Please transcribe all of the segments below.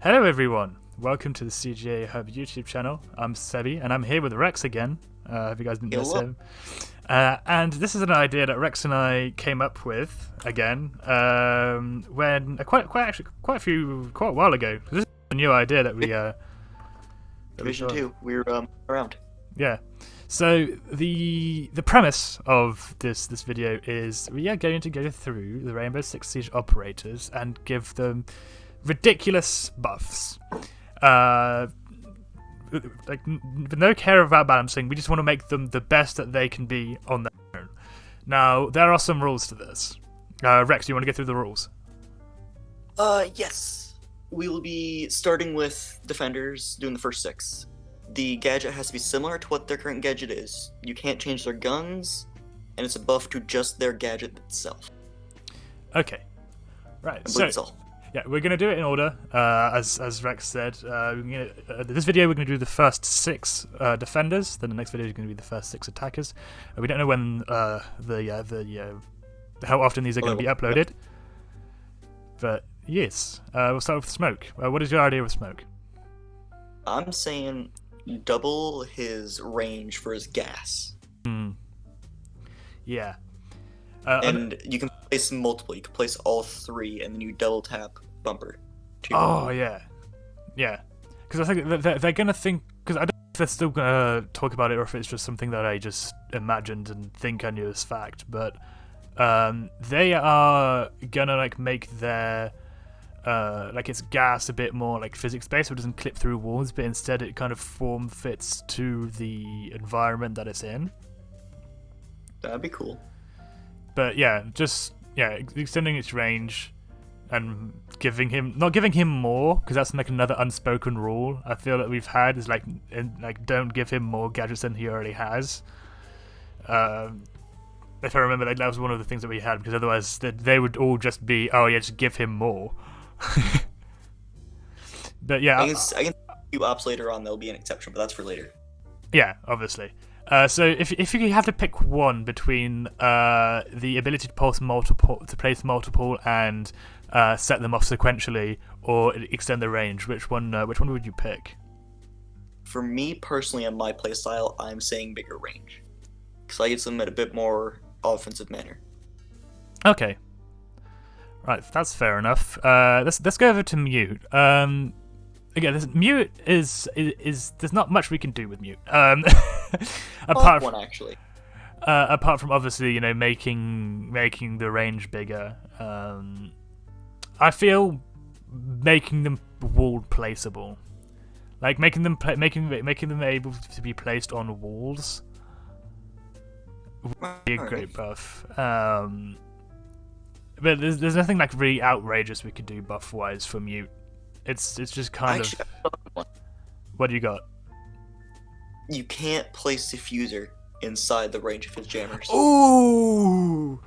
Hello everyone, welcome to the CGAHub YouTube channel. I'm Sebi and I'm here with Rex again. Have you guys didn't miss him? And this is an idea that Rex and I came up with again when quite a while ago. This is a new idea that we Division 2. We're around. Yeah. So the premise of this video is we are going to go through the Rainbow Six Siege operators and give them ridiculous buffs. Like no care about balancing. We just want to make them the best that they can be on their own. Now there are some rules to this. Rex, do you want to go through the rules? Yes. We will be starting with defenders, doing the first 6. The gadget has to be similar to what their current gadget is. You can't change their guns, and it's a buff to just their gadget itself. Okay. Right. I believe it's all. Yeah, we're going to do it in order, as Rex said. This video we're going to do the first 6 defenders, then the next video is going to be the first 6 attackers. We don't know when how often these are going to be uploaded. But yes, we'll start with Smoke. What is your idea with Smoke? I'm saying double his range for his gas. Yeah. And you can place multiple. You can place all 3, and then you double tap bumper. Oh yeah, yeah. Because I think they're gonna think. Because I don't know if they're still gonna talk about it, or if it's just something that I just imagined and think I knew as fact. But they are gonna like make their like its gas a bit more like physics based, so it doesn't clip through walls, but instead it kind of form fits to the environment that it's in. That'd be cool. But yeah, just extending its range and not giving him more, because that's like another unspoken rule I feel that we've had is like don't give him more gadgets than he already has. If I remember, that was one of the things that we had, because otherwise they would all just be, oh yeah, just give him more. But yeah, I can do ops later on. There'll be an exception, but that's for later. Yeah, obviously. So if you have to pick one between the ability to place multiple and set them off sequentially, or extend the range, which one would you pick? For me personally, on my playstyle, I'm saying bigger range, because I use them at a bit more offensive manner. Okay, right, that's fair enough. Let's go over to Mute. Again, Mute is there's not much we can do with Mute. Apart from actually. Apart from obviously, making the range bigger. I feel making them wall placeable, like making them able to be placed on walls, would be a great buff. But there's nothing like really outrageous we could do buff wise for Mute. It's just kind of. What do you got? You can't place diffuser inside the range of his jammers. Ooh.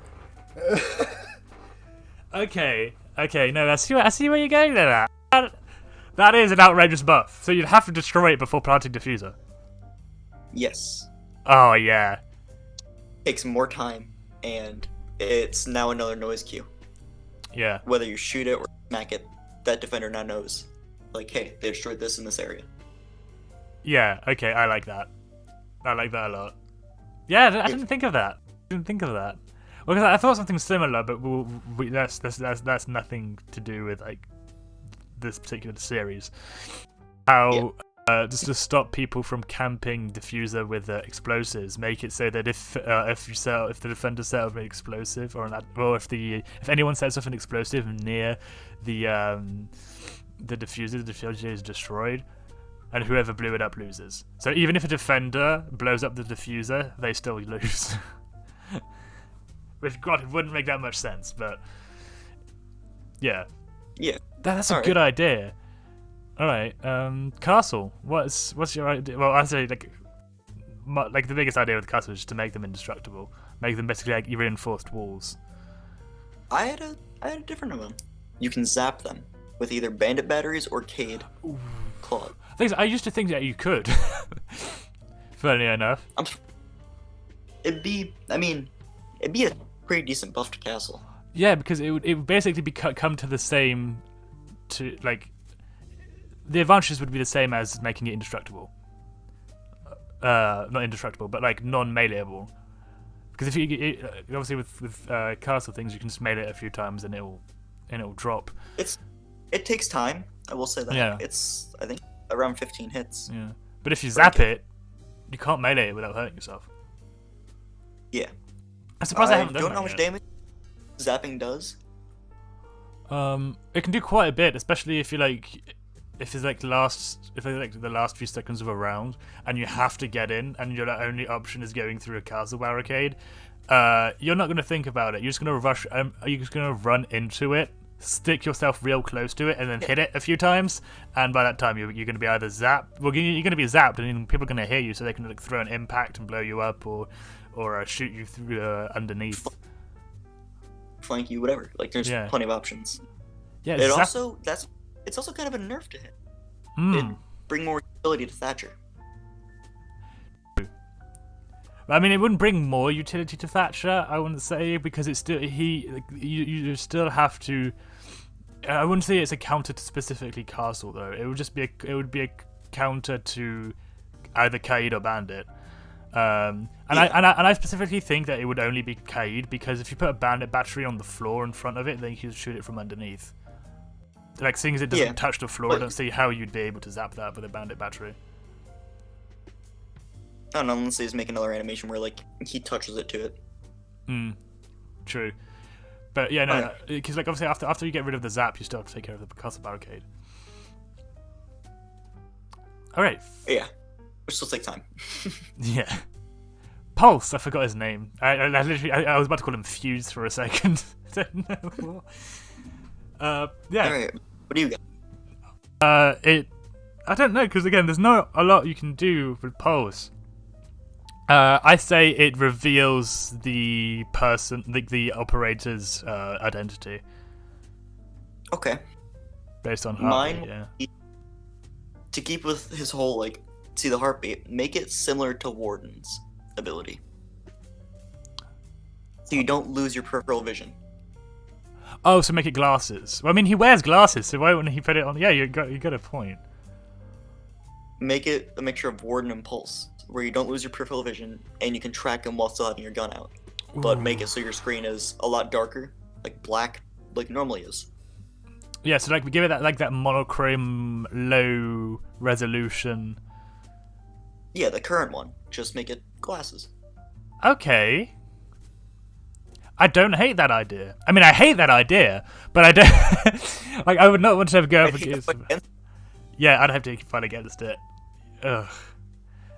Okay. No, I see where you're going there. That is an outrageous buff. So you'd have to destroy it before planting diffuser. Yes. Oh yeah. Takes more time, and it's now another noise cue. Yeah. Whether you shoot it or smack it, that defender now knows, like, hey, they destroyed this in this area. Yeah, okay, I like that. I like that a lot. Yeah, I didn't think of that. Well, because I thought something similar, but that's nothing to do with like this particular series. How just to stop people from camping diffuser with explosives, make it so that if the defender set off an explosive if anyone sets off an explosive near the diffuser is destroyed, and whoever blew it up loses. So even if a defender blows up the diffuser, they still lose. Which, God, it wouldn't make that much sense, but yeah. Yeah. That's a good idea. All right, Castle. What's your idea? Well, I say like the biggest idea with the castle is just to make them indestructible, make them basically like reinforced walls. I had a different one. You can zap them with either bandit batteries or Cade Claw. I used to think that you could. Funny enough. It'd be a pretty decent buff to castle. Yeah, because it would basically come to the same, the advantages would be the same as making it indestructible. Not indestructible, but like non-meleeable. Because if you obviously with castle things, you can just melee it a few times and it'll drop. It takes time. I will say that. Yeah. It's I think around 15 hits. Yeah. But if you zap it, you can't melee it without hurting yourself. Yeah. I'm surprised I haven't done don't know that how much yet. damage zapping does. It can do quite a bit, especially if it's like the last few seconds of a round, and you have to get in, and your only option is going through a castle barricade. You're not going to think about it. You're just going to rush. You're just going to run into it, stick yourself real close to it, and then hit it a few times. And by that time, you're going to be either zapped. Well, you're going to be zapped, and people are going to hear you, so they can like throw an impact and blow you up, or shoot you through underneath. Flank you, whatever. Like there's plenty of options. Yeah, it's also kind of a nerf to him. It'd bring more utility to Thatcher. I mean, it wouldn't bring more utility to Thatcher, I wouldn't say, because it's still you still have to. I wouldn't say it's a counter to specifically Castle though. It would just be a counter to either Kaid or Bandit. And I specifically think that it would only be Kaid, because if you put a Bandit battery on the floor in front of it, then you can shoot it from underneath. Like, seeing as it doesn't touch the floor, I don't see how you'd be able to zap that with a Bandit battery. I don't know, unless they just make another animation where, like, he touches it to it. True. But yeah, no, because like obviously after you get rid of the zap, you still have to take care of the castle barricade. Alright. Yeah. Which still takes time. Yeah. Pulse, I forgot his name. I was about to call him Fuse for a second. Don't know. Yeah. Alright, what do you got? I don't know, because again, there's not a lot you can do with Pulse. I say it reveals the person, the operator's identity. Okay. Based on heartbeat, to keep with his whole, like, see the heartbeat, make it similar to Warden's ability. So you don't lose your peripheral vision. Oh, so make it glasses. Well, I mean, he wears glasses, so why wouldn't he put it on? Yeah, you got a point. Make it a mixture of Warden and Pulse, where you don't lose your peripheral vision, and you can track him while still having your gun out. But make it so your screen is a lot darker, like black, like it normally is. Yeah, so like we give it that monochrome, low resolution. Yeah, the current one. Just make it glasses. Okay. I don't hate that idea. I mean, I hate that idea, but I don't. Like, I would not want to go up against. Yeah, I'd have to fight against it. Ugh.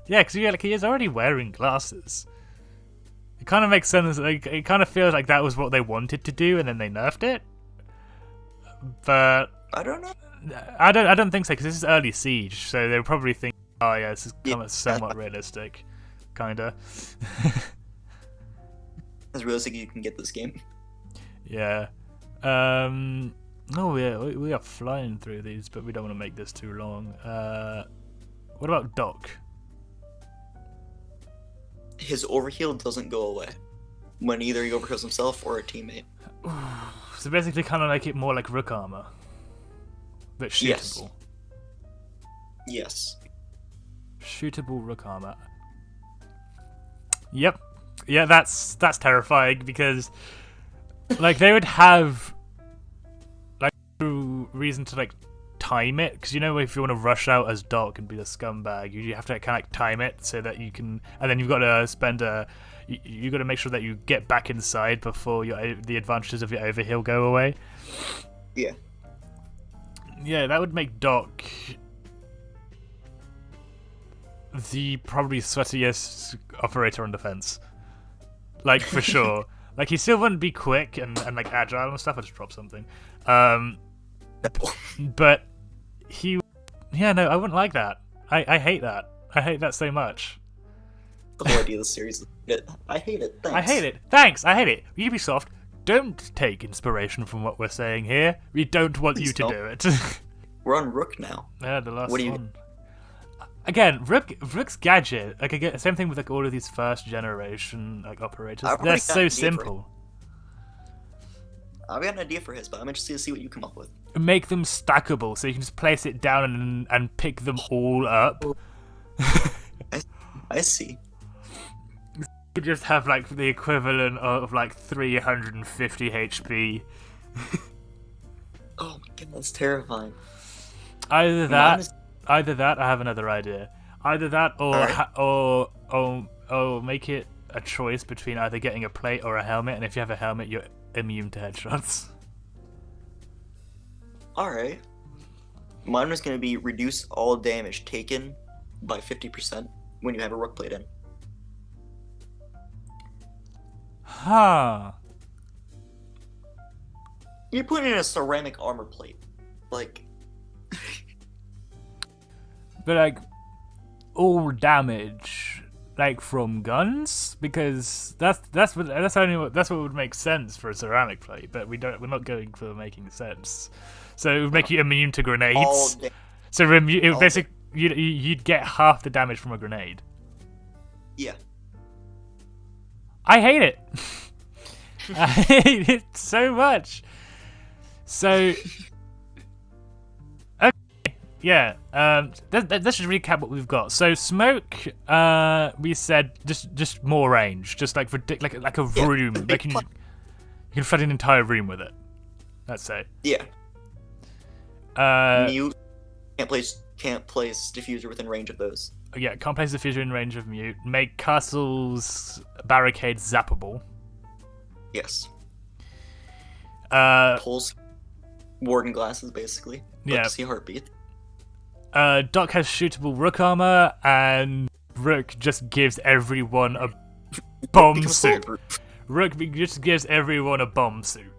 Yeah, because he is already wearing glasses. It kind of makes sense. Like, it kind of feels like that was what they wanted to do, and then they nerfed it. But I don't know. I don't think so, because this is early Siege, so they'll probably think, oh yeah, this is kind of somewhat realistic, kinda. As realistic as you can get this game. Yeah. Oh yeah, we are flying through these, but we don't want to make this too long. What about Doc? His overheal doesn't go away when either he overheals himself or a teammate. So basically, kind of make it more like Rook armor, but shootable. Yes. Shootable Rook armor. Yep. Yeah, that's terrifying, because like they would have like no reason to like time it, because you know, if you want to rush out as Doc and be the scumbag, you have to kind of like time it so that you can, and then you've got to spend you got to make sure that you get back inside before the advantages of your overheal go away. Yeah. Yeah, that would make Doc the probably sweatiest operator on defense. Like, for sure. Like, he still wouldn't be quick and like agile and stuff. I just dropped something. But he, yeah, no, I wouldn't like that. I hate that. I hate that so much. The whole idea of the series. I hate it. Thanks. I hate it. Thanks. I hate it. Ubisoft, don't take inspiration from what we're saying here. We don't want you to do it. We're on Rook now. Yeah, the last one. Again, Rook's gadget, like again, same thing with like all of these first generation like operators. They're so simple. I've got an idea for his, but I'm interested to see what you come up with. Make them stackable, so you can just place it down and pick them all up. I see. You just have like the equivalent of like 350 HP. Oh my god, that's terrifying. Either that, I have another idea. Either that, or make it a choice between either getting a plate or a helmet, and if you have a helmet, you're immune to headshots. Alright. Mine was going to be reduce all damage taken by 50% when you have a rook plate in. Huh. You're putting in a ceramic armor plate. Like... But like, all damage, like from guns, because that's what would make sense for a ceramic plate. But we're not going for making sense. So it would make you immune to grenades. So basically, you'd get half the damage from a grenade. Yeah. I hate it. I hate it so much. So. Yeah, let's just recap what we've got. So smoke, we said just more range, just like like a room. Like you can flood an entire room with it. Let's say. Yeah. Mute can't place diffuser within range of those. Yeah, can't place diffuser in range of mute. Make castles barricades zappable. Yes. Pulse warden glasses basically. Yeah. To see heartbeat. Doc has shootable rook armor, and Rook just gives everyone a bomb suit. Rook just gives everyone a bomb suit.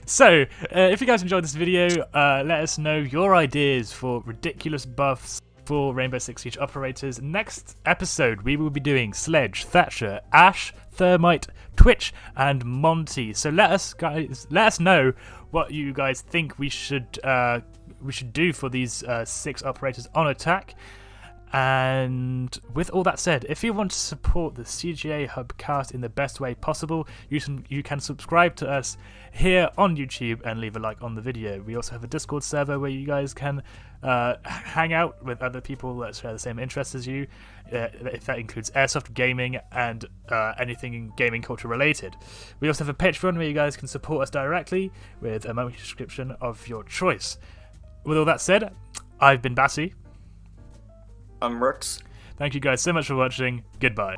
So, if you guys enjoyed this video, let us know your ideas for ridiculous buffs for Rainbow Six Siege operators. Next episode, we will be doing Sledge, Thatcher, Ash, Thermite, Twitch, and Monty. So let us know what you guys think we should do for these 6 operators on attack. And with all that said, if you want to support the CGAHub cast in the best way possible, you can subscribe to us here on YouTube and leave a like on the video. We also have a Discord server where you guys can hang out with other people that share the same interests as you, if that includes airsoft gaming and anything gaming culture related. We also have a Patreon where you guys can support us directly with a monthly subscription of your choice. With all that said, I've been Bassi. I'm Rooks. Thank you guys so much for watching. Goodbye.